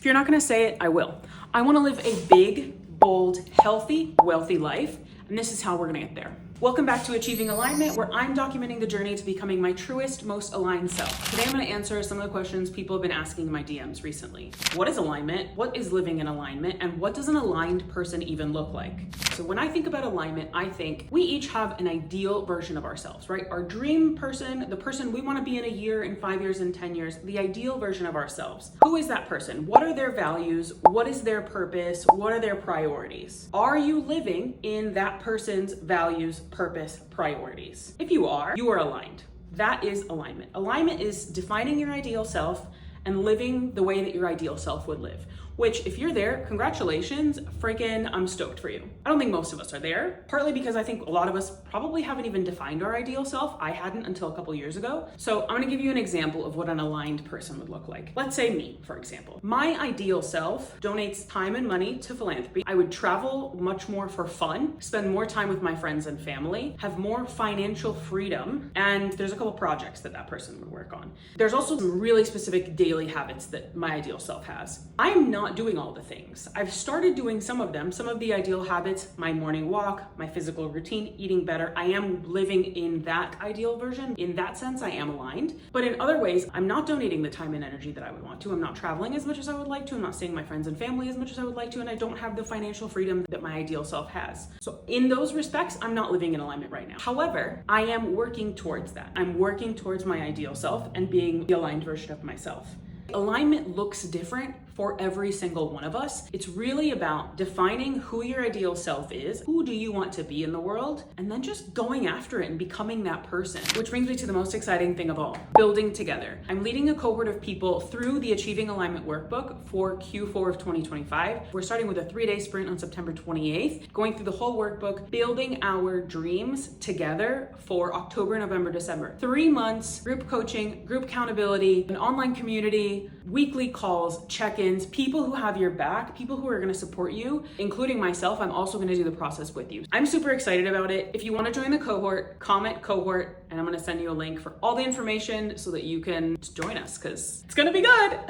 If you're not gonna say it, I will. I wanna live a big, bold, healthy, wealthy life, and this is how we're gonna get there. Welcome back to Achieving Alignment, where I'm documenting the journey to becoming my truest, most aligned self. Today I'm gonna answer some of the questions people have been asking in my DMs recently. What is alignment? What is living in alignment? And what does an aligned person even look like? So when I think about alignment, I think we each have an ideal version of ourselves, right? Our dream person, the person we wanna be in a year, in 5 years, in 10 years, the ideal version of ourselves. Who is that person? What are their values? What is their purpose? What are their priorities? Are you living in that person's values, purpose, priorities? If you are aligned. That is alignment. Alignment is defining your ideal self and living the way that your ideal self would live. Which, if you're there, congratulations, freaking, I'm stoked for you. I don't think most of us are there, partly because I think a lot of us probably haven't even defined our ideal self. I hadn't until a couple years ago. So I'm gonna give you an example of what an aligned person would look like. Let's say me, for example. My ideal self donates time and money to philanthropy. I would travel much more for fun, spend more time with my friends and family, have more financial freedom, and there's a couple projects that person would work on. There's also some really specific daily habits that my ideal self has. I am not doing all the things. I've started doing some of them, some of the ideal habits, my morning walk, my physical routine, eating better. I am living in that ideal version. In that sense, I am aligned. But in other ways, I'm not donating the time and energy that I would want to. I'm not traveling as much as I would like to. I'm not seeing my friends and family as much as I would like to. And I don't have the financial freedom that my ideal self has. So in those respects, I'm not living in alignment right now. However, I am working towards that. I'm working towards my ideal self and being the aligned version of myself. Alignment looks different for every single one of us. It's really about defining who your ideal self is, who do you want to be in the world, and then just going after it and becoming that person. Which brings me to the most exciting thing of all, building together. I'm leading a cohort of people through the Achieving Alignment workbook for Q4 of 2025. We're starting with a 3-day sprint on September 28th, going through the whole workbook, building our dreams together for October, November, December. 3 months, group coaching, group accountability, an online community, weekly calls, check-ins, people who have your back, people who are going to support you, including myself. I'm also going to do the process with you. I'm super excited about it. If you want to join the cohort, comment cohort, and I'm going to send you a link for all the information so that you can join us because it's going to be good.